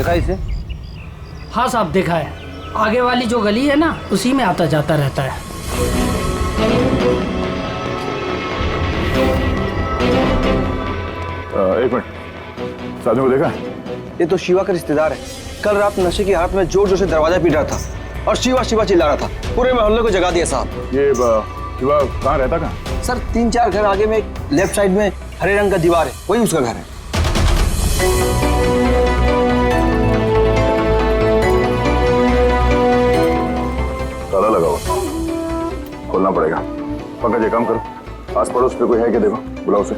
देखा इसे? हाँ साहब देखा है, आगे वाली जो गली है ना उसी में आता जाता रहता है। एक मिनट, साधु को देखा? ये तो शिवा का रिश्तेदार है। कल रात नशे की हालत में जोर जोर से दरवाजा पीट रहा था और शिवा शिवा चिल्ला रहा था। पूरे मोहल्ले को जगा दिया साहब। ये शिवा कहाँ रहता? कहाँ सर? 3-4 घर आगे में एक लेफ्ट साइड में हरे रंग का दीवार है, वही उसका घर है। ताला लगा हुआ, खोलना पड़ेगा। पंकज एक काम करो, आस पड़ोस पे कोई है क्या देखो, बुलाओ उसे।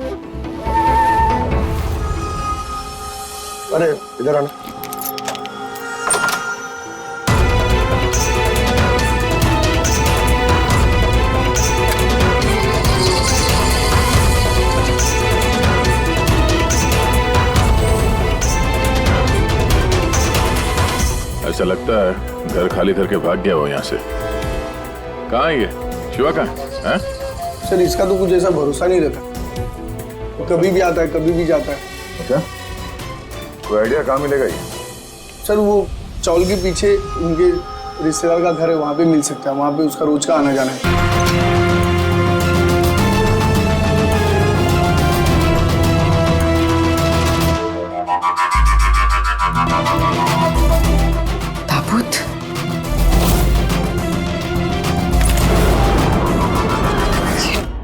अरे इधर आना। ऐसा लगता है घर खाली करके भाग गया हो यहाँ से। कहाँ है ये शिवा? कहाँ है? सर इसका तो कुछ ऐसा भरोसा नहीं रहता, वो कभी भी आता है कभी भी जाता है। अच्छा, कोई आइडिया कहाँ मिलेगा ये? सर वो चौल के पीछे उनके रिश्तेदार का घर है, वहाँ पे मिल सकता है, वहाँ पे उसका रोज का आना जाना है। ताबूत,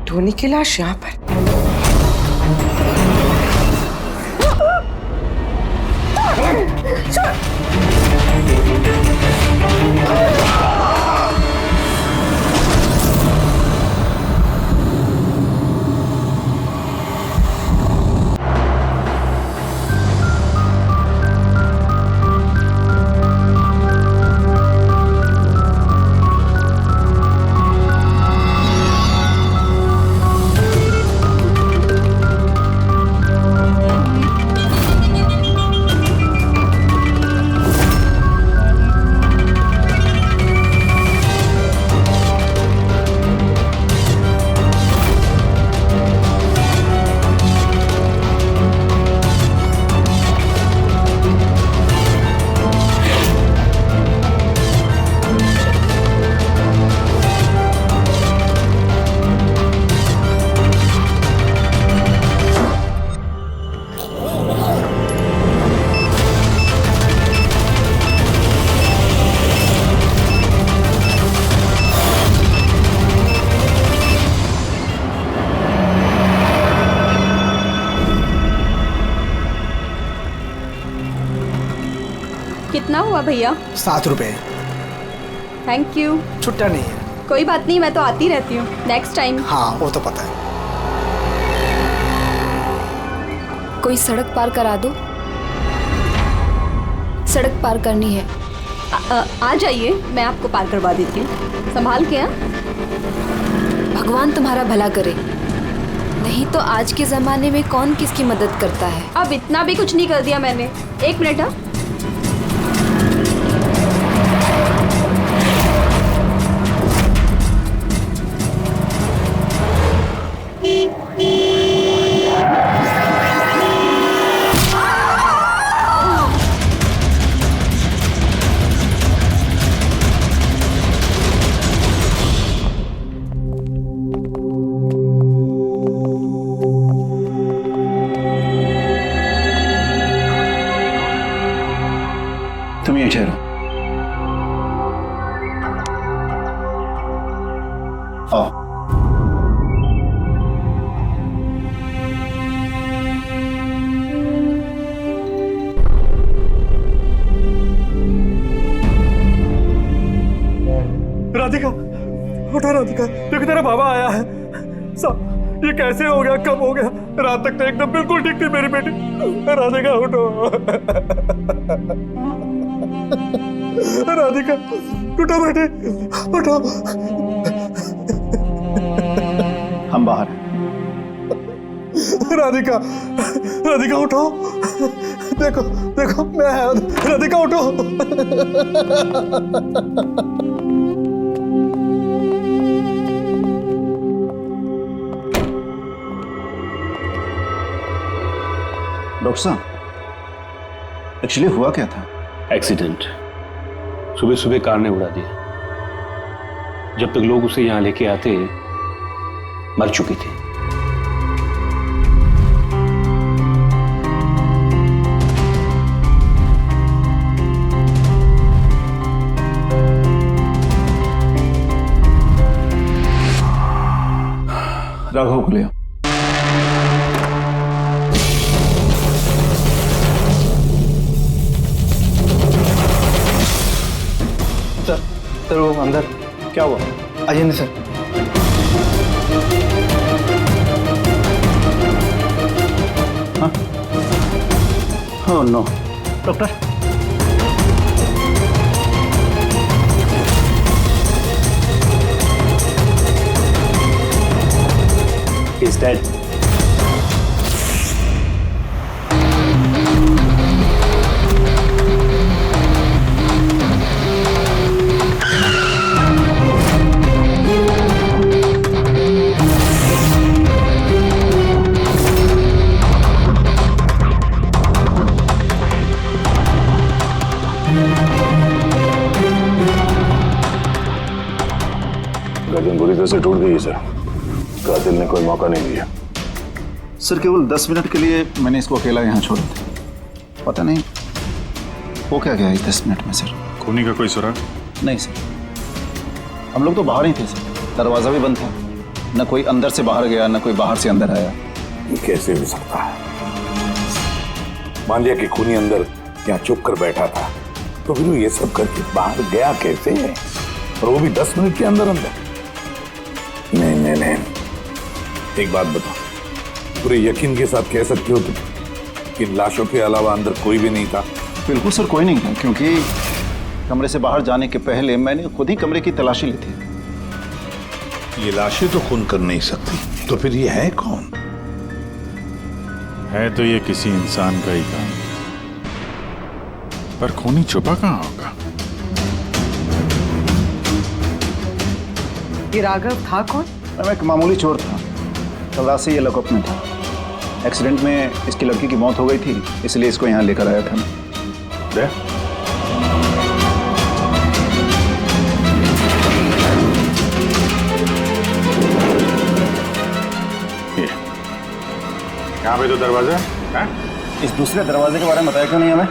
टोनी की लाश यहाँ पर। कितना हुआ भैया? 7 रुपए। Thank you. छुट्टा नहीं है। कोई बात नहीं, मैं तो आती रहती हूँ, नेक्स्ट टाइम। हाँ वो तो पता है। कोई सड़क पार करा दो, सड़क पार करनी है। आ जाइए, मैं आपको पार करवा देती हूँ, संभाल के। भगवान तुम्हारा भला करे, नहीं तो आज के जमाने में कौन किसकी मदद करता है। अब इतना भी कुछ नहीं कर दिया मैंने। 1 मिनट। हाँ तुम ये ठहरो। आओ। राधिका, उठो राधिका, देखो तेरा बाबा आया है। सब ये कैसे हो गया, कब हो गया? रात तक तो एकदम बिल्कुल ठीक थी मेरी बेटी। राधिका उठो। राधिका उठो बेटी, उठो। हम बाहर। राधिका, राधिका उठो। देखो देखो मैं, राधिका उठो। डॉक्टर साहब, एक्चुअली हुआ क्या था? एक्सीडेंट। सुबह सुबह कार ने उड़ा दिया। जब तक लोग उसे यहां लेके आते मर चुकी थी। राघव को ले आओ। सर वो अंदर क्या हुआ? आइए नहीं sir. Oh no. Doctor He's dead. गर्दन बुरी तरह से टूट गई है सर। कातिल ने कोई मौका नहीं दिया। सर केवल 10 मिनट के लिए मैंने इसको अकेला यहाँ छोड़ा था। पता नहीं वो क्या गया 10 मिनट में सर। खूनी का कोई सुराग? नहीं सर, हम लोग तो बाहर ही थे सर। दरवाजा भी बंद था। न कोई अंदर से बाहर गया, न कोई बाहर से अंदर आया। ये कैसे हो सकता है? मान लिया कि खूनी अंदर यहाँ चुप कर बैठा था, तो फिर वो ये सब करके बाहर गया कैसे? और वो भी 10 मिनट के अंदर अंदर? नहीं। एक बात बताओ, पूरे यकीन के साथ कह सकते हो कि इन लाशों के अलावा अंदर कोई भी नहीं था? बिल्कुल सर, कोई नहीं था, क्योंकि कमरे से बाहर जाने के पहले मैंने खुद ही कमरे की तलाशी ली थी। ये लाशें तो खून कर नहीं सकती, तो फिर ये है कौन? है तो ये किसी इंसान का ही काम, पर खूनी छुपा कहाँ होगा? ये राघव था कौन? मैं एक मामूली चोर था। कल रात से ये लॉकअप में था। एक्सीडेंट में इसकी लड़की की मौत हो गई थी, इसलिए इसको यहाँ लेकर आया था। यहाँ पे तो दरवाजा है? इस दूसरे दरवाजे के बारे में बताया क्यों नहीं हमें?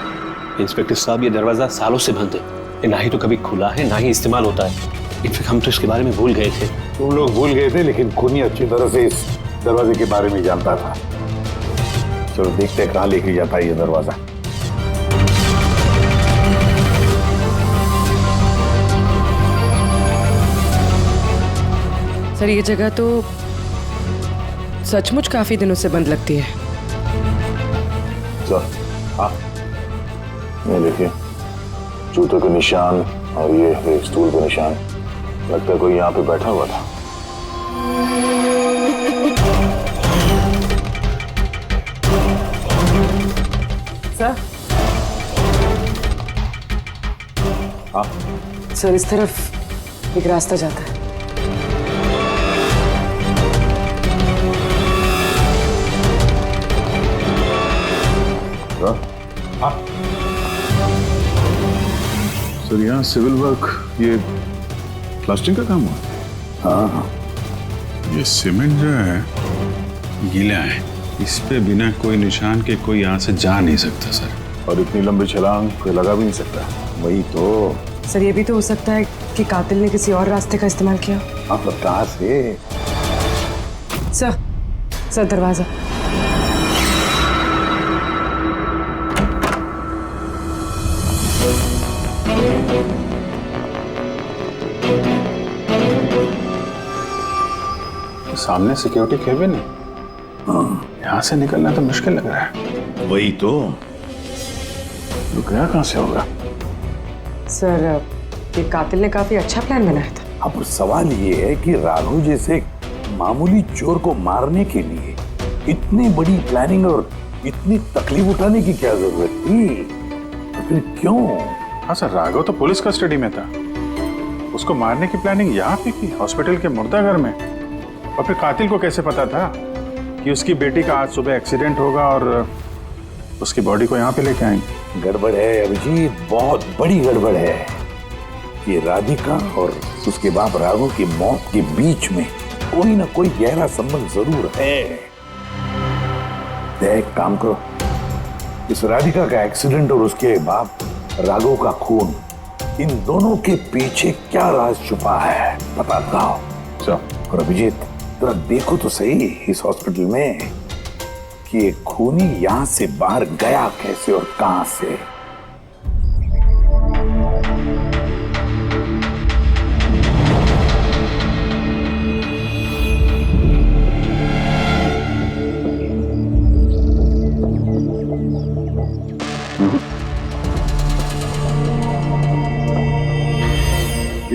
इंस्पेक्टर साहब, ये दरवाजा सालों से बंद है। ये ना ही तो कभी खुला है, ना ही इस्तेमाल होता है। इनफैक्ट हम तो इसके बारे में भूल गए थे। तुम लोग भूल गए थे, लेकिन खूनी अच्छी तरह से इस दरवाजे के बारे में जानता था। चलो देखते हैं कहाँ लेके जाता है ये दरवाजा। सर ये जगह तो सचमुच काफी दिनों से बंद लगती है। सर हाँ, ये देखिए, जूतों के निशान और ये स्टूल के निशान। लगता है कोई यहाँ पे बैठा हुआ था। सर हाँ सर, इस तरफ एक रास्ता जाता है। हाँ सर यहाँ सिविल वर्क, ये प्लास्टिक का काम हुआ? हाँ। ये सीमेंट जो है गीला है, इस पे बिना कोई निशान के कोई यहाँ से जा नहीं सकता सर। और इतनी लंबी छलांग कोई लगा भी नहीं सकता। वही तो सर, ये भी तो हो सकता है कि कातिल ने किसी और रास्ते का इस्तेमाल किया। हाँ, पर कहाँ से? सर दरवाजा। सामने सिक्योरिटी केबिन है। यहाँ से निकलना तो मुश्किल लग रहा है। वही तो गया कहाँ से होगा? सर ये कातिल ने काफी अच्छा प्लान बनाया था। अब सवाल ये है कि राघव जैसे मामूली चोर को मारने के लिए इतनी बड़ी प्लानिंग और इतनी तकलीफ उठाने की क्या जरूरत थी? तो फिर क्यों? हाँ सर, राघव तो पुलिस कस्टडी में था। उसको मारने की प्लानिंग यहाँ पे की, हॉस्पिटल के मुर्दाघर में। और फिर कातिल को कैसे पता था कि उसकी बेटी का आज सुबह एक्सीडेंट होगा और उसकी बॉडी को यहाँ पे लेके आएंगे? गड़बड़ है अभिजीत, बहुत बड़ी गड़बड़ है। ये राधिका और उसके बाप राघव की मौत के बीच में कोई ना कोई गहरा संबंध जरूर है। एक काम करो, इस राधिका का एक्सीडेंट और उसके बाप राघव का खून, इन दोनों के पीछे क्या राज छुपा है पता लगाओ। और अभिजीत जरा देखो तो सही इस हॉस्पिटल में कि ये खूनी यहां से बाहर गया कैसे और कहां से।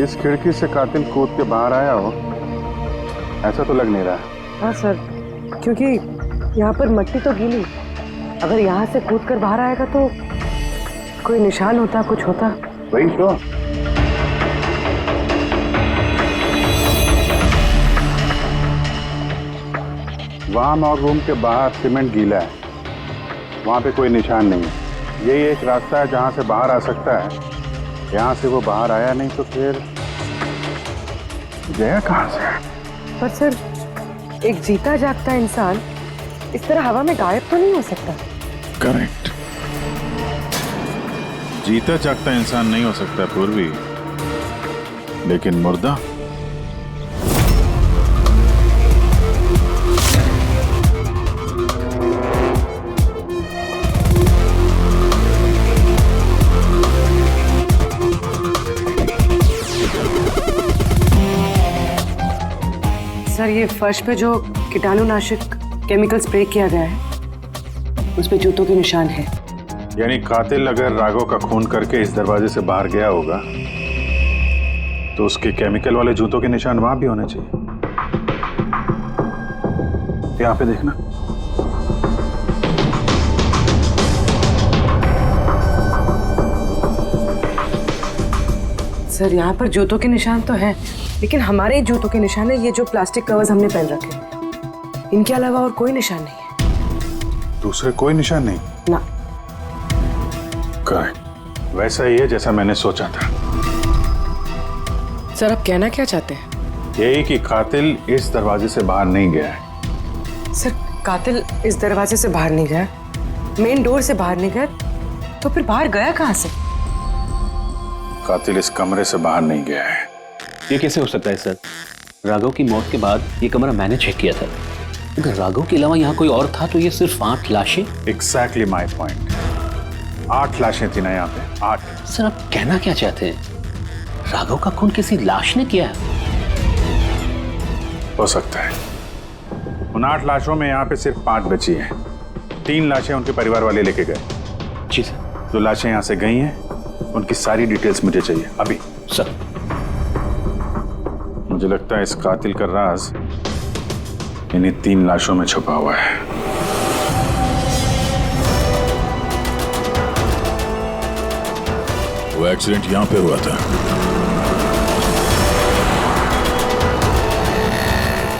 इस खिड़की से कातिल कूद के बाहर आया हो, ऐसा तो लग नहीं रहा। हाँ सर, क्योंकि यहाँ पर मट्टी तो गीली, अगर यहाँ से कूद कर बाहर आएगा तो कोई निशान होता, कुछ होता। वही तो। वहाँ मॉर्ग रूम के बाहर सीमेंट गीला है, वहाँ पे कोई निशान नहीं है। यही एक रास्ता है जहाँ से बाहर आ सकता है। यहाँ से वो बाहर आया नहीं तो फिर गया कहाँ से? पर सर, एक जीता जागता इंसान इस तरह हवा में गायब तो नहीं हो सकता। करेक्ट, जीता जागता इंसान नहीं हो सकता पूर्वी, लेकिन मुर्दा सर, ये फर्श पे जो कीटाणुनाशक केमिकल स्प्रे किया गया है, उस पे जूतों के निशान है। यानी कातिल अगर राघव का खून करके इस दरवाजे से बाहर गया होगा तो उसके केमिकल वाले जूतों के निशान वहां भी होने चाहिए। यहाँ पे देखना। सर, यहाँ पर जूतों के निशान तो हैं, लेकिन हमारे जूतों के निशान है ये जो प्लास्टिक कवर्स हमने पहन रखे हैं। इनके अलावा और कोई निशान नहीं है। दूसरे कोई निशान नहीं ना। करेक्ट, वैसा ही है जैसा मैंने सोचा था। सर, आप कहना क्या चाहते हैं? यही कि कातिल इस दरवाजे से बाहर नहीं गया है। सर, कातिल इस दरवाजे से बाहर नहीं गया, मेन डोर से बाहर नहीं गया, तो फिर बाहर गया कहाँ से? कातिल इस कमरे से बाहर नहीं गया है। ये कैसे हो सकता है सर? राघव की मौत के बाद ये कमरा मैंने चेक किया था। अगर राघव के अलावा यहाँ कोई और था तो ये सिर्फ 8 लाशें। Exactly my point. 8 लाशें थी ना यहाँ पे, 8। सर, आप कहना क्या चाहते हैं? राघव का खून किसी लाश ने किया है? हो सकता है। उन 8 लाशों में यहाँ पे सिर्फ 5 बची हैं। 3 लाशें उनके परिवार वाले लेके गए। जी सर। जो लाशें यहाँ से गई हैं उनकी सारी डिटेल्स मुझे चाहिए अभी। सर, मुझे लगता है इस कातिल का राज इन्हीं 3 लाशों में छुपा हुआ है। वो एक्सीडेंट यहाँ पे हुआ था।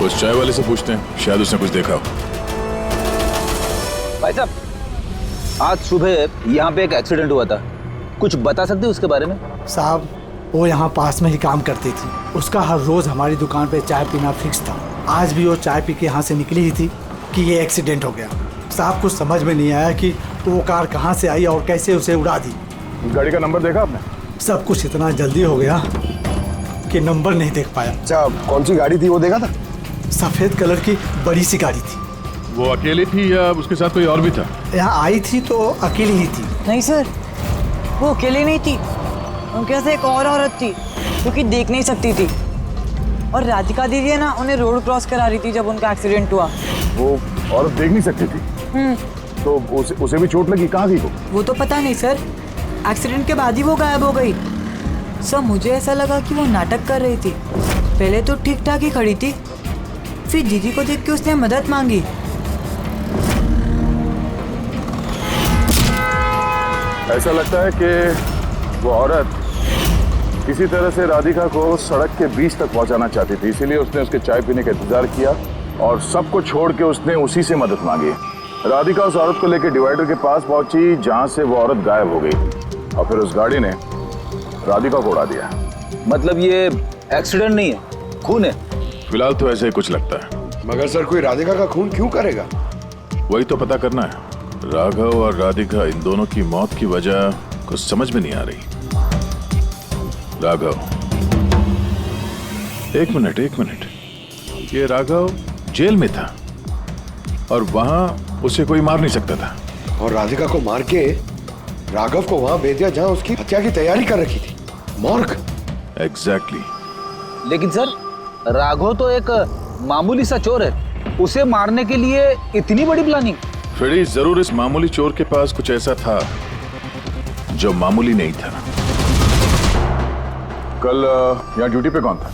उस चाय वाले से पूछते हैं, शायद उसने कुछ देखा हो। भाई साहब, आज सुबह यहाँ पे एक एक्सीडेंट हुआ था, कुछ बता सकते हो उसके बारे में? साहब, वो यहाँ पास में ही काम करती थी। उसका हर रोज हमारी दुकान पे चाय पीना फिक्स था। आज भी वो चाय पी के यहाँ से निकली ही थी कि ये एक्सीडेंट हो गया। साहब, कुछ समझ में नहीं आया कि वो कार कहाँ से आई और कैसे उसे उड़ा दी। गाड़ी का नंबर देखा आपने? सब कुछ इतना जल्दी हो गया कि नंबर नहीं देख पाया। अच्छा, कौन सी गाड़ी थी वो देखा था? सफेद कलर की बड़ी सी गाड़ी थी। वो अकेली थी या उसके साथ कोई और भी था? यहाँ आई थी तो अकेली ही थी। नहीं सर, वो अकेली नहीं थी, उनके साथ एक और औरत थी जो कि देख नहीं सकती थी। और राधिका दीदी है ना, उन्हें रोड क्रॉस करा रही थी जब उनका एक्सीडेंट हुआ। वो औरत देख नहीं सकती थी? तो उसे भी चोट लगी? कहाँ थी वो तो पता नहीं सर, एक्सीडेंट के बाद ही वो गायब हो गई। सर, मुझे ऐसा लगा कि वो नाटक कर रही थी। पहले तो ठीक ठाक ही खड़ी थी, फिर दीदी को देख के उसने मदद मांगी। ऐसा लगता है कि वो औरत किसी तरह से राधिका को सड़क के बीच तक पहुंचाना चाहती थी, इसीलिए उसने उसके चाय पीने का इंतजार किया और सबको छोड़ के उसने उसी से मदद मांगी। राधिका उस औरत को लेकर डिवाइडर के पास पहुंची जहां से वो औरत गायब हो गई और फिर उस गाड़ी ने राधिका को उड़ा दिया। मतलब ये एक्सीडेंट नहीं है, खून है? फिलहाल तो ऐसे ही कुछ लगता है। मगर सर कोई राधिका का खून क्यों करेगा? वही तो पता करना है। राघव और राधिका इन दोनों की मौत की वजह कुछ समझ में नहीं आ रही। राघव, एक मिनट, ये राघव जेल में था और वहां उसे कोई मार नहीं सकता था, और राधिका को मार के राघव को वहां भेज दिया जहां उसकी हत्या की तैयारी कर रखी थी, मॉर्ग। एग्जैक्टली। लेकिन सर, राघव तो एक मामूली सा चोर है, उसे मारने के लिए इतनी बड़ी प्लानिंग? फ्रेडी, जरूर इस मामूली चोर के पास कुछ ऐसा था जो मामूली नहीं था। कल यहाँ ड्यूटी पे कौन था?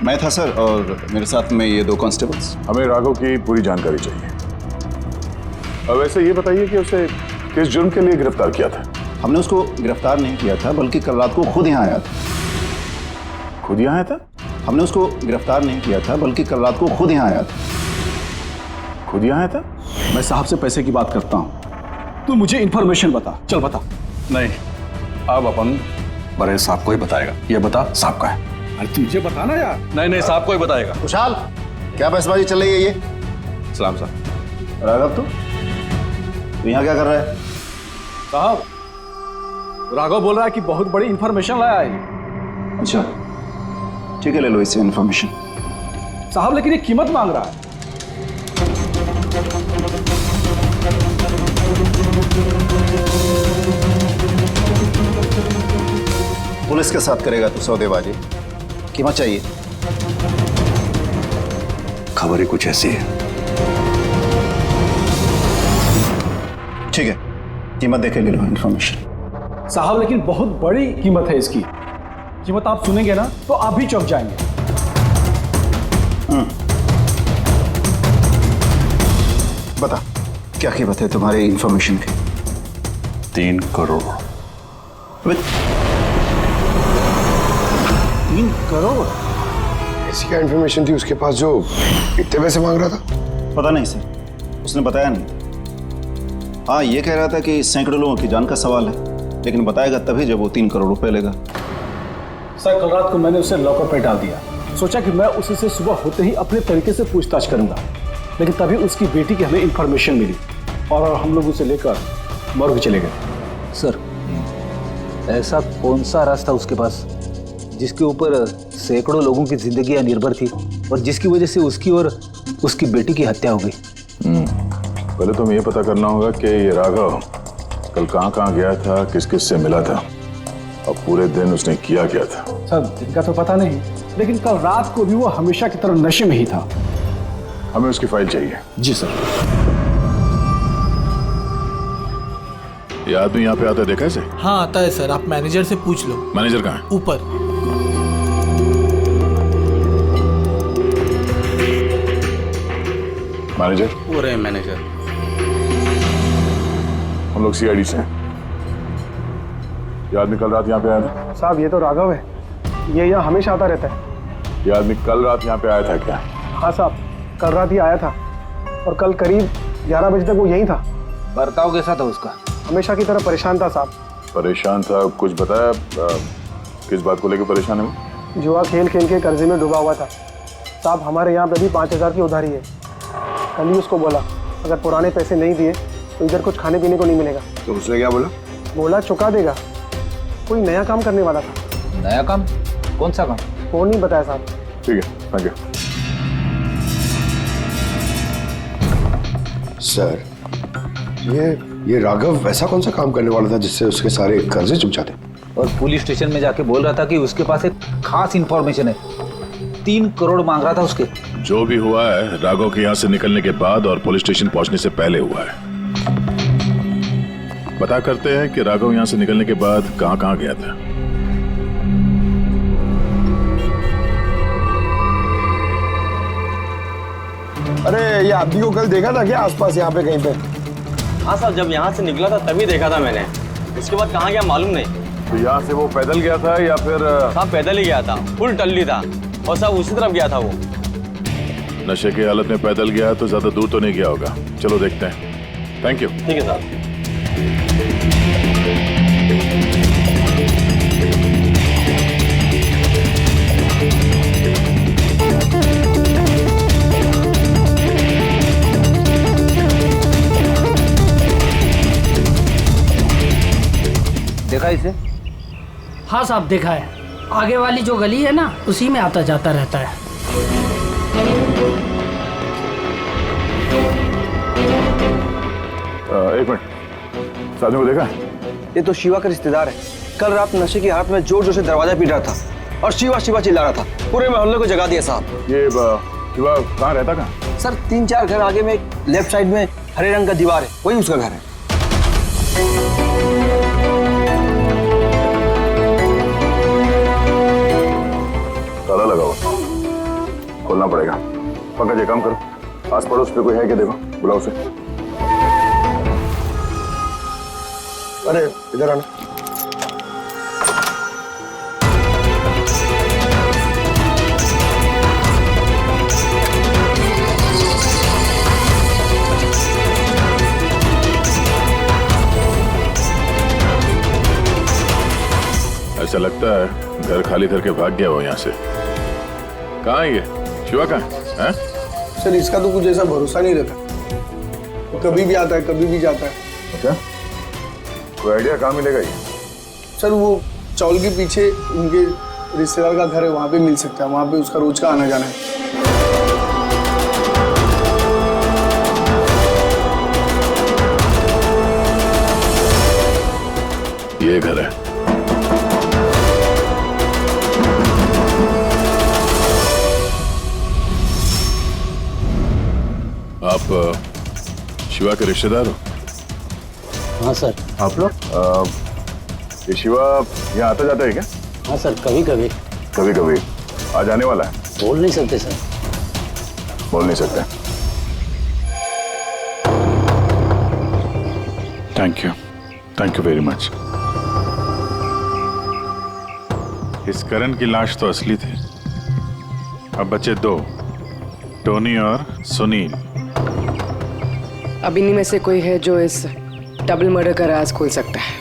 मैं था सर, और मेरे साथ में ये 2 कांस्टेबल्स। हमें राघव की पूरी जानकारी चाहिए। अब वैसे ये बताइए कि उसे किस जुर्म के लिए गिरफ्तार किया था? हमने उसको गिरफ्तार नहीं किया था, बल्कि कल रात को खुद यहाँ आया था। खुद यहाँ आया था? हमने उसको गिरफ्तार नहीं किया था, बल्कि कल रात को खुद यहाँ आया था। खुद यहाँ आया था? मैं साहब से पैसे की बात करता हूँ, तू मुझे इंफॉर्मेशन बता। चल बता। नहीं, अब अपन बड़े साहब को ही बताएगा। ये बता, साहब का है। अरे तुझे बताना यार। नहीं, साहब को ही बताएगा। खुशहाल, क्या बहसबाजी चल रही है ये? सलाम साहब। राघव, तू यहाँ क्या कर रहा है? साहब, राघव बोल रहा है कि बहुत बड़ी इंफॉर्मेशन लाया है। अच्छा, ठीक है, ले लो इससे इंफॉर्मेशन। साहब, लेकिन ये कीमत मांग रहा है। पुलिस के साथ करेगा तू सौदेबाजी? कीमत चाहिए? खबर ही कुछ ऐसी है। ठीक है, कीमत देखे ले लो इंफॉर्मेशन। साहब, लेकिन बहुत बड़ी कीमत है इसकी। कीमत आप सुनेंगे ना तो आप भी चौंक जाएंगे। बता, क्या कीमत है तुम्हारी इंफॉर्मेशन की? 3 करोड़। 3 करोड़? ऐसी क्या इंफॉर्मेशन थी उसके पास जो इतने पैसे मांग रहा था? पता नहीं सर, उसने बताया नहीं। हाँ, ये कह रहा था कि सैकड़ों लोगों की जान का सवाल है, लेकिन बताएगा तभी जब वो 3 करोड़ रुपए लेगा। सर, कल रात को मैंने उसे लॉकअप पे डाल दिया। सोचा कि मैं उसी से सुबह होते ही अपने तरीके से पूछताछ करूंगा, लेकिन तभी उसकी बेटी की हमें इंफॉर्मेशन मिली और हम लोग उसे लेकर मॉर्ग चले गए। सर, ऐसा कौन सा रास्ता उसके पास जिसके ऊपर सैकड़ों लोगों की जिंदगियां निर्भर थी और जिसकी वजह से उसकी और उसकी बेटी की हत्या हो गई? पहले तो हमें ये पता करना होगा कि ये राघव कल कहाँ गया था, किस किस से मिला था और पूरे दिन उसने किया क्या था। सर, दिन का तो पता नहीं, लेकिन कल रात को भी वो हमेशा की तरह नशे में ही था। हमें उसकी फाइल चाहिए। जी सर। ये आदमी यहाँ पे आता है, देखा इसे? हाँ आता है सर, आप मैनेजर से पूछ लो। मैनेजर कहाँ है? ऊपर। मैनेजर? वो रहे मैनेजर। हम लोग सीआईडी से हैं। ये आदमी कल रात यहाँ पे आया था? साहब, ये तो राघव है, ये यहाँ हमेशा आता रहता है। ये आदमी कल रात यहाँ पे आया था क्या? हाँ साहब, कल रात ही आया था और कल करीब 11 बजे तक वो यहीं था। बर्ताव कैसा था उसका? हमेशा की तरह परेशान था साहब। परेशान था? कुछ बताया किस बात को लेकर परेशान है? जुआ खेल खेल के कर्जे में डूबा हुआ था साहब। हमारे यहाँ पे भी 5000 की उधारी है। कल ही उसको बोला अगर पुराने पैसे नहीं दिए तो इधर कुछ खाने पीने को नहीं मिलेगा। तो उसने क्या बोला? बोला चुका देगा। कोई नया काम करने वाला था। नया काम? कौन सा काम? वो नहीं बताया साहब। ठीक है, थैंक यू। सर, ये राघव वैसा कौन सा काम करने वाला था जिससे उसके सारे कर्जे चुक जाते? और पुलिस स्टेशन में जाके बोल रहा था कि उसके पास एक खास इंफॉर्मेशन है। 3 करोड़ मांग रहा था उसके। जो भी हुआ है राघव के यहाँ से निकलने के बाद और पुलिस स्टेशन पहुंचने से पहले हुआ है। पता करते हैं कि राघव यहाँ से निकलने के बाद कहाँ गया था। अरे, ये आदमी को कल देखा था क्या आसपास यहाँ पे कहीं पे? हाँ साहब, जब यहाँ से निकला था तभी देखा था मैंने। इसके बाद कहाँ गया मालूम नहीं। तो यहाँ से वो पैदल गया था या फिर? साहब पैदल ही गया था, फुल टल्ली था और साहब उसी तरफ गया था वो। नशे की हालत में पैदल गया तो ज्यादा दूर तो नहीं गया होगा। चलो देखते हैं। Thank you. ठीक है साहब। देखा इसे? हाँ साहब देखा है। आगे वाली जो गली है ना उसी में आता जाता रहता है। एक मिनट, साधु को देखा? ये तो शिवा का रिश्तेदार है। कल रात नशे की हालत में जोर जोर से दरवाजा पीट रहा था और शिवा शिवा चिल्ला रहा था। पूरे मोहल्ले को जगा दिया साहब। ये शिवा कहाँ रहता कहाँ? सर 3-4 घर आगे में एक लेफ्ट साइड में हरे रंग का दीवार है, वही उसका घर है। ताला लगा हुआ, खोलना पड़ेगा। पंकज एक काम करो, आस पड़ोस पे कोई है क्या देखो, बुलाओ उसे। अरे इधर आना। ऐसा लगता है घर खाली करके भाग गया वो यहाँ से। कहाँ है ये? शिवा कहाँ है? सर इसका तो कुछ ऐसा भरोसा नहीं रहता, वो कभी भी आता है कभी भी जाता है। अच्छा, कोई आइडिया कहाँ मिलेगा ये? सर वो चौल के पीछे उनके रिश्तेदार का घर है, वहाँ पे मिल सकता है। वहाँ पे उसका रोज का आना जाना है। ये घर है। आप शिवा के रिश्तेदार हो? हाँ सर। आप लोग? ये शिवा यहाँ आता जाता है क्या? हाँ सर, कभी कभी। कभी कभी आ जाने वाला है? बोल नहीं सकते सर। बोल नहीं सकते। Thank you very much. इस करण की लाश तो असली थी। अब बचे दो, टोनी और सुनील। अब इन्हीं में से कोई है जो इस डबल मर्डर का राज खोल सकता है।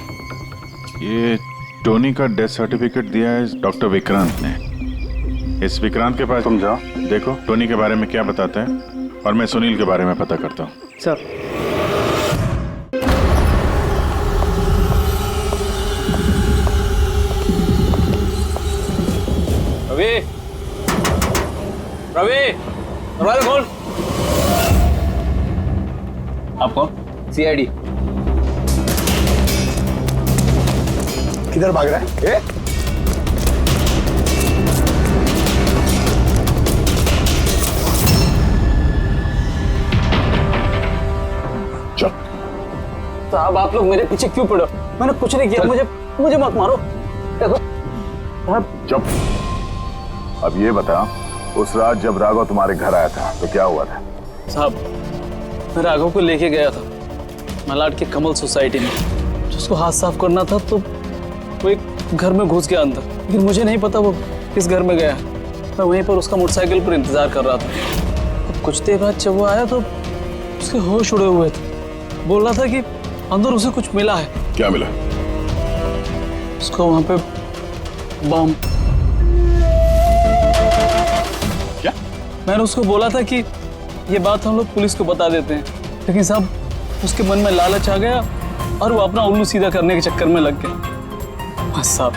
ये टोनी का डेथ सर्टिफिकेट दिया है डॉक्टर विक्रांत ने। इस विक्रांत के पास तुम जाओ, देखो टोनी के बारे में क्या बताते हैं, और मैं सुनील के बारे में पता करता हूँ। सर रवि, रवि, दरवाजा खोल। आप कौन? CID। किधर भाग रहा है? चल। साहब आप लोग मेरे पीछे क्यों पड़े? मैंने कुछ नहीं किया। मुझे मत मारो। देखो चुप। अब ये बता, उस रात जब राघव तुम्हारे घर आया था तो क्या हुआ था? साहब मैं राघव को लेके गया था मलाड के कमल सोसाइटी में। उसको हाथ साफ करना था तो वो एक घर में घुस गया अंदर, लेकिन मुझे नहीं पता वो किस घर में गया। मैं वहीं पर उसका मोटरसाइकिल पर इंतजार कर रहा था। अब कुछ देर बाद जब वो आया तो उसके होश उड़े हुए थे। बोल रहा था कि अंदर उसे कुछ मिला है। क्या मिला? उसको वहां पे बम। क्या? मैंने उसको बोला था कि ये बात हम लोग पुलिस को बता देते हैं, लेकिन साहब उसके मन में लालच आ गया और वो अपना उल्लू सीधा करने के चक्कर में लग गया। बस साहब,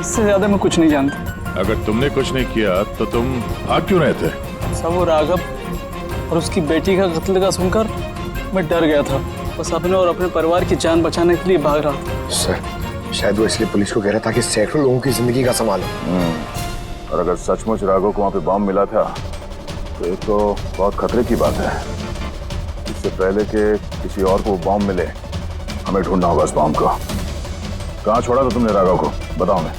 इससे ज्यादा मैं कुछ नहीं जानता। अगर तुमने कुछ नहीं किया तो तुम भाग क्यों रहे थे? साहब वो राघव और उसकी बेटी का कत्ल का सुनकर मैं डर गया था। बस अपने और अपने परिवार की जान बचाने के लिए भाग रहा था। सर शायद वो इसलिए पुलिस को कह रहा था कि सैकड़ों लोगों की जिंदगी का सवाल है। और अगर सचमुच राघव को वहां पे बम मिला था तो ये तो बहुत खतरे की बात है। इससे पहले कि किसी और को बम मिले, हमें ढूंढना होगा इस बम को। कहाँ छोड़ा था तुमने राघव को? बताओ। मैं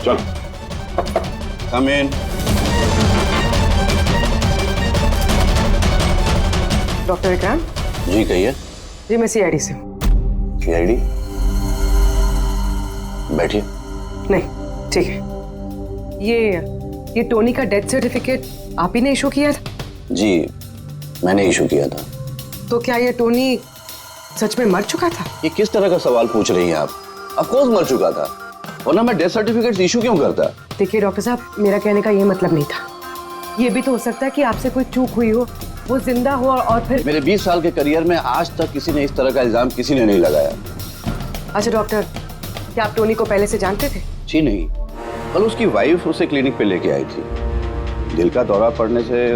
चल। कम इन। डॉक्टर विक्रांत जी कहिए। जी मैं CID से हूँ। CID? बैठिए। नहीं ठीक है। ये टोनी का डेथ सर्टिफिकेट आप ही ने इशू किया था? जी, मैंने इशू किया था। तो क्या ये टोनी सच में मर चुका था? ये किस तरह का सवाल पूछ रही हैं आप? ऑफ कोर्स मर चुका था, वरना मैं डेथ सर्टिफिकेट इशू क्यों करता? देखिए डॉक्टर साहब, मेरा कहने का ये मतलब नहीं था। ये भी तो हो सकता है कि आपसे कोई चूक हुई हो, वो जिंदा हो और फिर। मेरे 20 साल के करियर में आज तक किसी ने इस तरह का इल्जाम किसी ने नहीं लगाया। अच्छा डॉक्टर, क्या आप टोनी को पहले से जानते थे? जी नहीं, कल उसकी वाइफ उसे क्लिनिक पे लेके आई थी। दिल का दौरा पड़ने से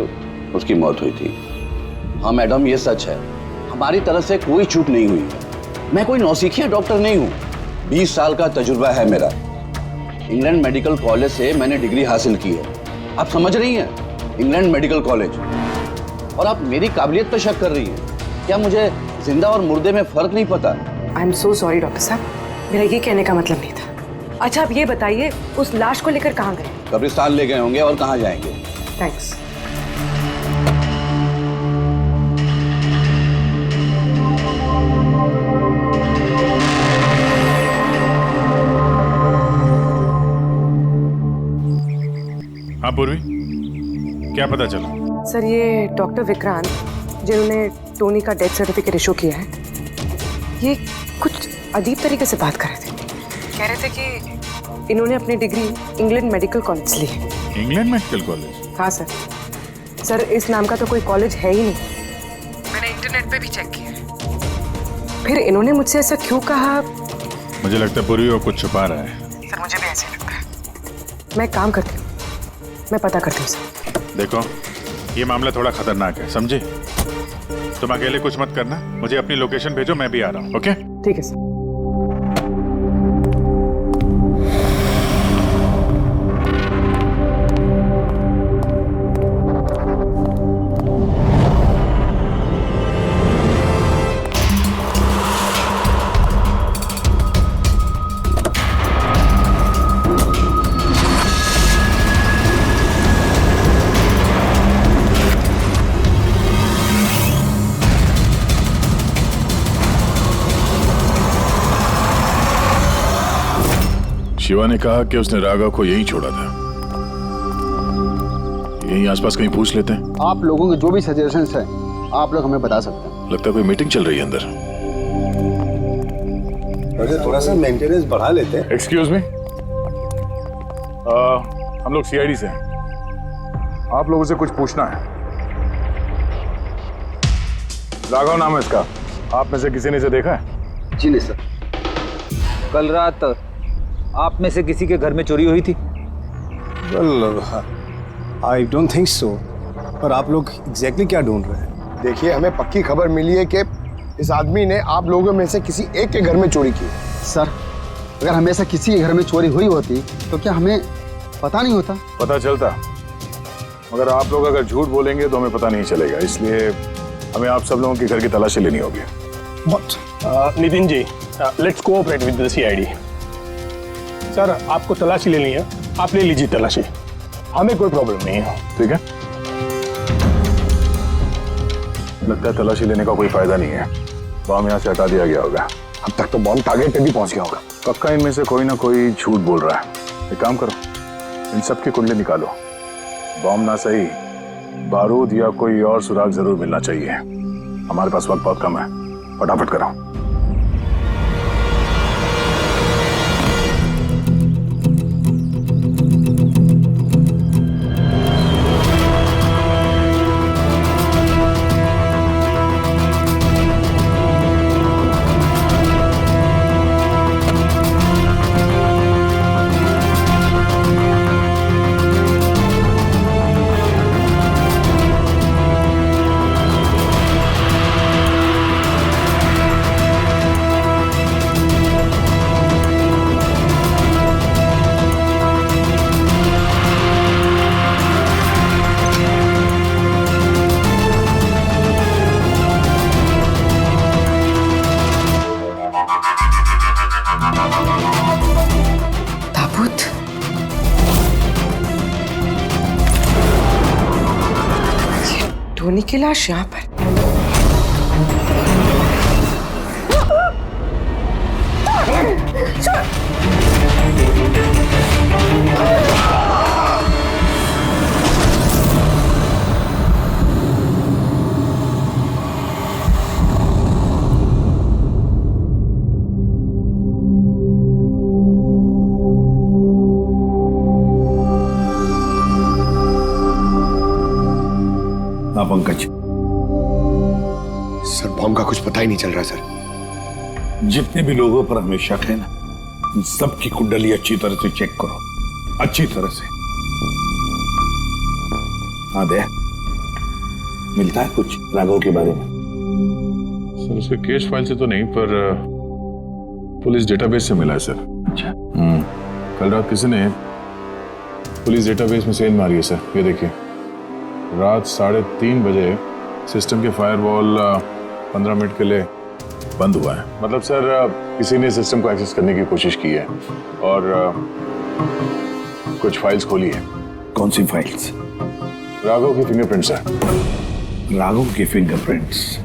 उसकी मौत हुई थी। हाँ मैडम, ये सच है, हमारी तरफ से कोई चूक नहीं हुई। मैं कोई नौसिखिया डॉक्टर नहीं हूँ, 20 साल का तजुर्बा है मेरा। इंग्लैंड मेडिकल कॉलेज से मैंने डिग्री हासिल की है। आप समझ रही हैं? England medical college. और आप मेरी काबिलियत पर शक कर रही हैं? क्या मुझे जिंदा और मुर्दे में फर्क नहीं पता? I am so sorry doctor साहब, मेरा ये कहने का मतलब नहीं था। अच्छा आप ये बताइए, उस लाश को लेकर कहाँ गए? कब्रिस्तान ले गए होंगे, और कहाँ जाएंगे? थैंक्स। हाँ पूर्वी, क्या पता चला? सर ये डॉक्टर विक्रांत, जिन्होंने टोनी का डेथ सर्टिफिकेट इशू किया है, ये कुछ अजीब तरीके से बात कर रहे थे। कह रहे थे कि इन्होंने अपनी डिग्री इंग्लैंड मेडिकल कॉलेज से ली है। England medical college? हाँ सर। सर इस नाम का तो कोई कॉलेज है ही नहीं। मैंने इंटरनेट पे भी चेक किया। फिर इन्होंने मुझसे ऐसा क्यों कहा? मुझे लगता है पूर्वी वो कुछ छुपा रहा है। सर मुझे भी ऐसे लगता है। मैं काम करती हूँ, मैं पता करती हूँ सर। देखो, ये मामला थोड़ा खतरनाक है, समझे? तुम अकेले कुछ मत करना, मुझे अपनी लोकेशन भेजो, मैं भी आ रहा हूँ। ओके? ठीक है सर। शिवा ने कहा कि उसने राघव को यहीं छोड़ा था। यहीं आसपास कहीं पूछ लेते हैं। आप लोगों के जो भी सजेशंस हैं, आप लोग हमें बता सकते हैं। लगता है कोई मीटिंग चल रही है अंदर। थोड़ा सा मेंटेनेंस बढ़ा लेते हैं। एक्सक्यूज मी, हम लोग सीआईडी से हैं। आप लोगों से कुछ पूछना है। राघव नाम है इसका, आप में से किसी ने इसे देखा है? जी नहीं सर। कल रात आप में से किसी के घर में चोरी हुई थी? I don't think so. पर आप लोग एग्जैक्टली क्या ढूंढ रहे हैं? देखिए, हमें पक्की खबर मिली है कि इस आदमी ने आप लोगों में से किसी एक के घर में चोरी की। सर, अगर हमेशा किसी के घर में चोरी हुई होती तो क्या हमें पता नहीं होता? पता चलता, मगर आप लोग अगर झूठ बोलेंगे तो हमें पता नहीं चलेगा, इसलिए हमें आप सब लोगों के घर की तलाशी लेनी होगी। Nitin ji, let's cooperate with the CID. Sir, आपको तलाशी लेनी है, आप ले लीजिए तलाशी, हमें कोई प्रॉब्लम नहीं है। ठीक है, लगता है तलाशी लेने का कोई फायदा नहीं है। बॉम्ब यहाँ से हटा दिया गया होगा। अब तक तो बॉम्ब टारगेट पे भी पहुंच गया होगा। पक्का इनमें से कोई ना कोई झूठ बोल रहा है। एक काम करो, इन सब की कुंडली निकालो। बॉम्ब ना सही, बारूद या कोई और सुराग जरूर मिलना चाहिए। हमारे पास वक्त बहुत कम है, फटाफट कराओ। टोनी की लाश यहाँ पर। पंकज, सर बॉम्ब का कुछ पता ही नहीं चल रहा सर। जितने भी लोगों पर हमें शक है ना, उन सबकी कुंडली अच्छी तरह से चेक करो, अच्छी तरह से। हाँ दया, मिलता है कुछ राघव के बारे में? सर उसके केस फाइल से तो नहीं, पर पुलिस डेटाबेस से मिला है सर। अच्छा। कल रात किसी ने पुलिस डेटाबेस में सेंध मारी है सर। ये देखिए, रात 3:30 बजे सिस्टम के फायरवॉल 15 मिनट के लिए बंद हुआ है। मतलब सर किसी ने सिस्टम को एक्सेस करने की कोशिश की है और कुछ फाइल्स खोली है। कौन सी फाइल्स? राघव के फिंगरप्रिंट्स है। राघव के फिंगरप्रिंट्स?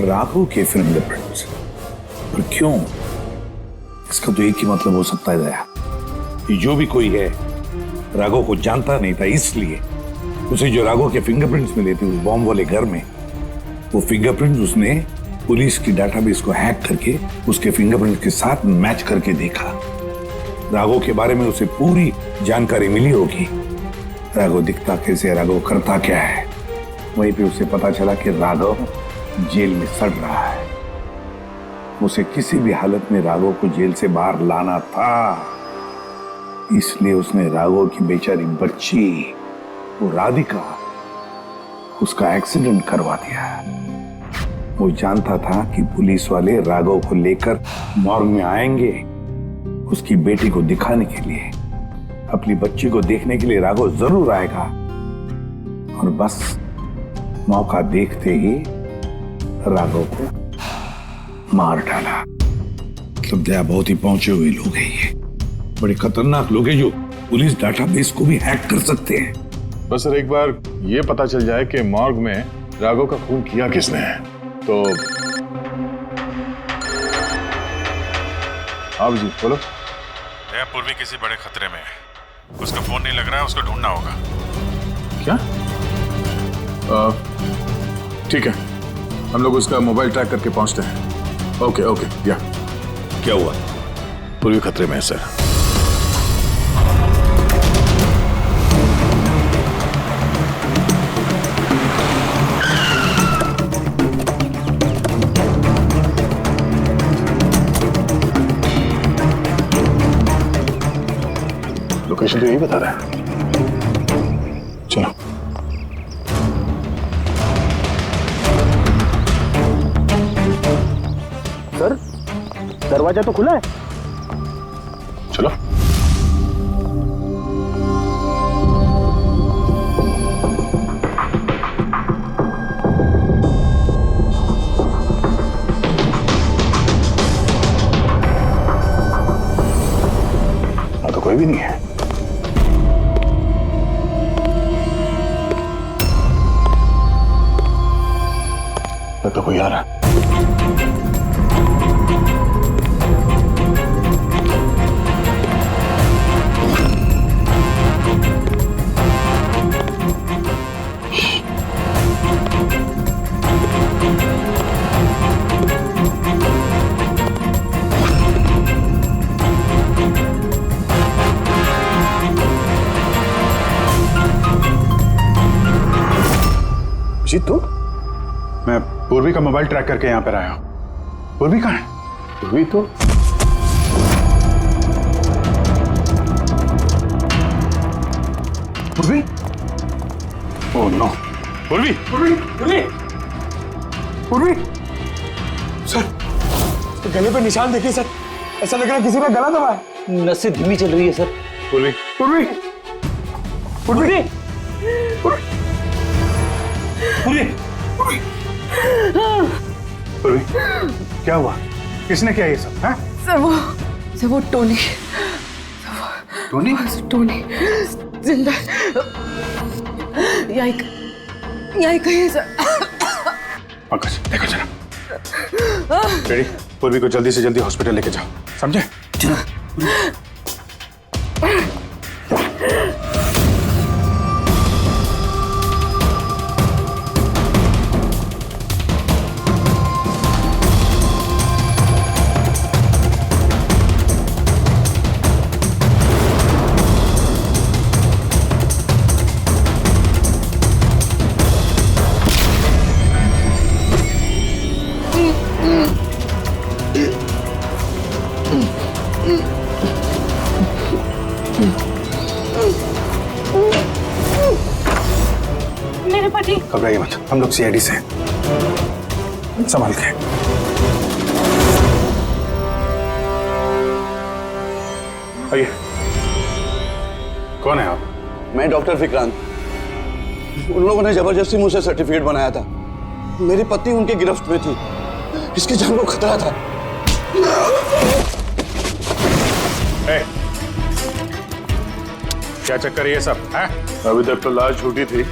राघव के फिंगरप्रिंट्स? पर क्यों? इसका तो एक ही मतलब हो सकता है दया, कि जो भी कोई है राघव को जानता नहीं था, इसलिए उसे जो राघव के फिंगरप्रिंट्स मिले थे उस बॉम्ब वाले घर में, वो फिंगरप्रिंट्स उसने पुलिस की डाटाबेस को हैक करके उसके फिंगरप्रिंट्स के साथ मैच करके देखा। राघव के बारे में उसे पूरी जानकारी मिली होगी। राघव दिखता कैसे है, राघव करता क्या है। वहीं पे उसे पता चला कि राघव जेल में सड़ रहा है। उसे किसी भी हालत में राघव को जेल से बाहर लाना था, इसलिए उसने राघव की बेचारी बच्ची, वो राधिका, उसका एक्सीडेंट करवा दिया। वो जानता था कि पुलिस वाले राघव को लेकर मॉर्ग में आएंगे, उसकी बेटी को दिखाने के लिए, अपनी बच्ची को देखने के लिए राघव जरूर आएगा। और बस मौका देखते ही राघव को मार डाला। मतलब दया, बहुत ही पहुंचे हुए लोग हैं ये, बड़े खतरनाक लोग हैं जो पुलिस डाटाबेस को भी हैक कर सकते हैं। बस सर एक बार ये पता चल जाए कि मॉर्ग में राघव का खून किया किसने है तो। आप जी बोलो। पूर्वी किसी बड़े खतरे में है, उसका फोन नहीं लग रहा है, उसको ढूंढना होगा। क्या? ठीक है, हम लोग उसका मोबाइल ट्रैक करके पहुंचते हैं। Okay okay. या क्या हुआ? पूर्वी खतरे में है सर। लोकेशन तो यही बता रहा है। चलो। सर दरवाजा तो खुला है। चलो। तो कोई भी नहीं है। तो कोई आ रहा है। जी तू? मैं पूर्वी का मोबाइल ट्रैक करके यहाँ पर आया हूँ। पूर्वी कहाँ है? पूर्वी तो पूर्वी? Oh no. पूर्वी पूर्वी पूर्वी पूर्वी। सर गले पे निशान देखिए सर, ऐसा लग रहा है किसी ने गला दबाया। नसें धीमी चल रही है सर। पूर्वी पूर्वी पूर्वी पूर्वी पूर्वी क्या हुआ? किसने किया ये सब? हैं? सर वो टोनी टोनी जिंदा यही कहीं है सर। पंकज देखो जरा। रेडी? पूर्वी को जल्दी से जल्दी हॉस्पिटल लेके जाओ, समझे? मेरे पति। घबराइए मत, हम लोग सीआईडी से हैं। संभाल के। आइए। कौन है आप? मैं डॉक्टर विक्रांत। उन लोगों ने जबरदस्ती मुझसे सर्टिफिकेट बनाया था। मेरी पत्नी उनके गिरफ्त में थी। इसकी जान को खतरा था। क्या चक्कर है ये सब है? अभी तक तो लाश छूटी थी।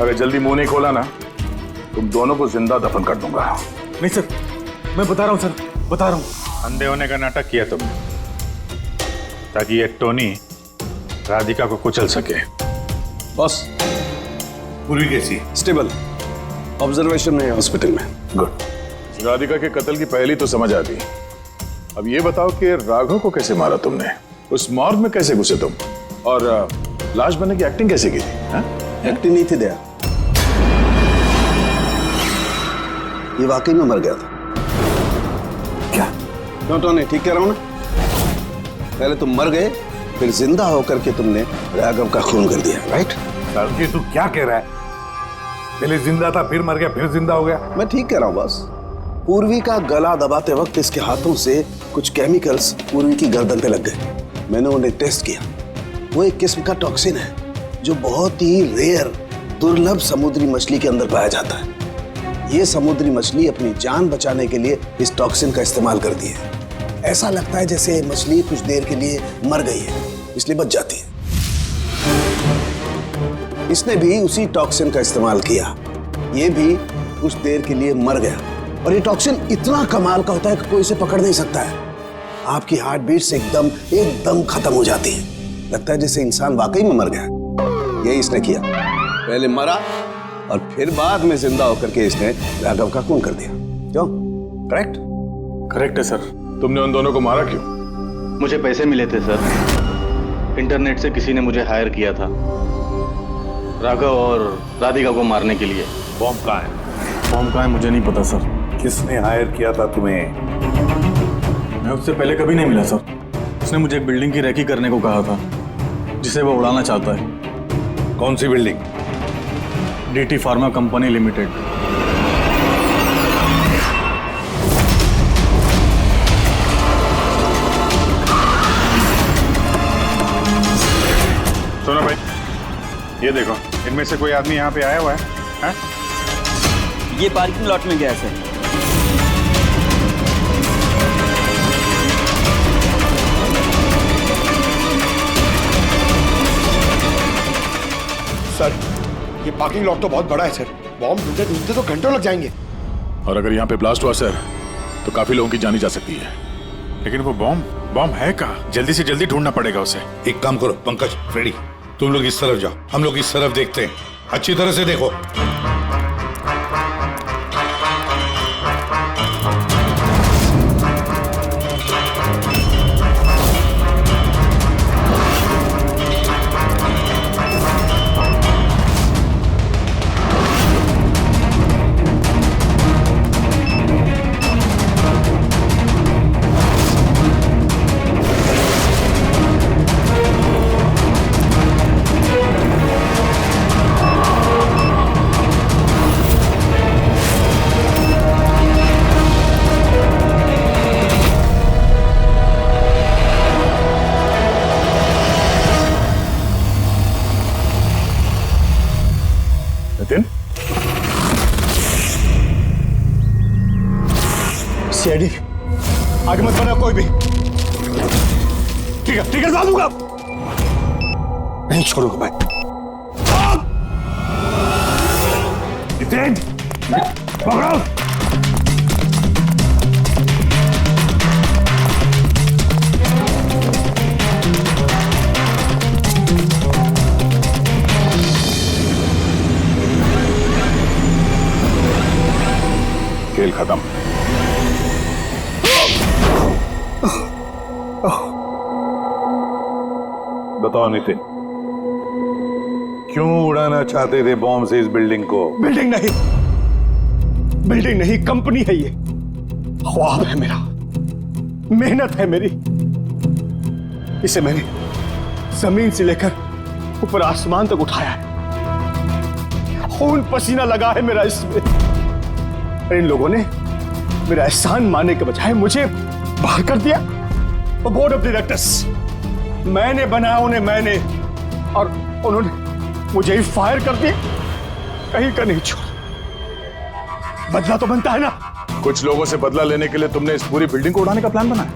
अगर जल्दी मुंह नहीं खोला ना, तुम दोनों को जिंदा दफन कर दूंगा। नहीं सर, मैं बता रहा हूँ सर, बता रहा हूँ। अंधे होने का नाटक किया तुमने ताकि ये टोनी राधिका को कुचल सके। बॉस, पूर्वी कैसी? स्टेबल, ऑब्जर्वेशन में, हॉस्पिटल में। गुड। राधिका के कत्ल की पहली तो समझ आ गई। अब ये बताओ कि राघव को कैसे मारा तुमने? उस मॉर्ग में कैसे घुसे तुम? और लाश बनने की एक्टिंग कैसे की थी? एक्टिंग नहीं थी दया, ये वाकई में मर गया था। क्या? क्यों टोनी, ठीक कह रहा हूं ना? पहले तुम मर गए, फिर जिंदा होकर के तुमने राघव का खून कर दिया, राइट? ये तू क्या कह रहा है? पहले जिंदा था, फिर मर गया, फिर जिंदा हो गया। मैं ठीक कह रहा हूं बॉस। पूर्वी का गला दबाते वक्त इसके हाथों से कुछ केमिकल्स पूर्वी की गर्दन पे लग गए। मैंने उन्हें टेस्ट किया। वो एक किस्म का टॉक्सिन है जो बहुत ही रेयर, दुर्लभ समुद्री मछली के अंदर पाया जाता है। ये समुद्री मछली अपनी जान बचाने के लिए इस टॉक्सिन का इस्तेमाल करती है। ऐसा लगता है जैसे मछली कुछ देर के लिए मर गई है, इसलिए बच जाती है। इसने भी उसी टॉक्सिन का इस्तेमाल किया। ये भी कुछ देर के लिए मर गया। और ये टॉक्सिन इतना कमाल का होता है कि कोई इसे पकड़ नहीं सकता है। आपकी हार्ट बीट से एकदम खत्म हो जाती है। लगता है जैसे इंसान वाकई में मर गया। यही इसने किया। पहले मरा और फिर बाद में जिंदा होकर के इसने राघव का खून कर दिया। क्यों? करेक्ट? करेक्ट है सर। तुमने उन दोनों को मारा क्यों? मुझे पैसे मिले थे सर। इंटरनेट से किसी ने मुझे हायर किया था राघव और राधिका को मारने के लिए। बॉम्ब कहाँ है? बॉम्ब कहाँ है मुझे नहीं पता सर। किसने हायर किया था तुम्हें? मैं उससे पहले कभी नहीं मिला सर। उसने मुझे एक बिल्डिंग की रेकी करने को कहा था जिसे वो उड़ाना चाहता है। कौन सी बिल्डिंग? DT pharma company limited. सुनो भाई, ये देखो, इनमें से कोई आदमी यहाँ पे आया हुआ है? ये पार्किंग लॉट में गया सर। सर, ये पार्किंग लॉट तो बहुत बड़ा है सर। बॉम्ब ढूंढते ढूंढते तो घंटों लग जाएंगे। और अगर यहाँ पे ब्लास्ट हुआ सर, तो काफी लोगों की जानी जा सकती है। लेकिन वो बॉम्ब है कहाँ? जल्दी से जल्दी ढूंढना पड़ेगा उसे। एक काम करो पंकज, फ्रेडी, तुम लोग इस तरफ जाओ, हम लोग इस तरफ देखते हैं। अच्छी तरह से देखो। सीआईडी आगे मत बढ़ना कोई भी। ठीक है डाल दूंगा। नहीं छोड़ूंगा मैं। पकड़ो। खेल खत्म। बताओ नितिन, क्यों उड़ाना चाहते थे बॉम्ब से इस बिल्डिंग को? बिल्डिंग नहीं, कंपनी है ये। ख्वाब है मेरा, मेहनत है मेरी। इसे मैंने जमीन से लेकर ऊपर आसमान तक उठाया है, खून पसीना लगा है मेरा इसमें। इन लोगों ने मेरा एहसान मानने के बजाय मुझे बाहर कर दिया। बोर्ड ऑफ डायरेक्टर्स मैंने बनाया उन्हें, मैंने, और उन्होंने मुझे ही फायर कर दिया। कहीं का नहीं छोड़ा। बदला तो बनता है ना। कुछ लोगों से बदला लेने के लिए तुमने इस पूरी बिल्डिंग को उड़ाने का प्लान बनाया?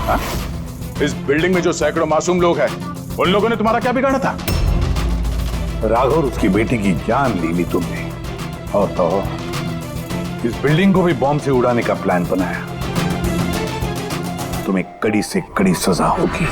हाँ? इस बिल्डिंग में जो सैकड़ों मासूम लोग हैं, उन लोगों ने तुम्हारा क्या बिगाड़ा था? राघव और उसकी बेटी की जान ले ली तुमने, और तो इस बिल्डिंग को भी बॉम्ब से उड़ाने का प्लान बनाया। तुम्हें कड़ी से कड़ी सजा होगी।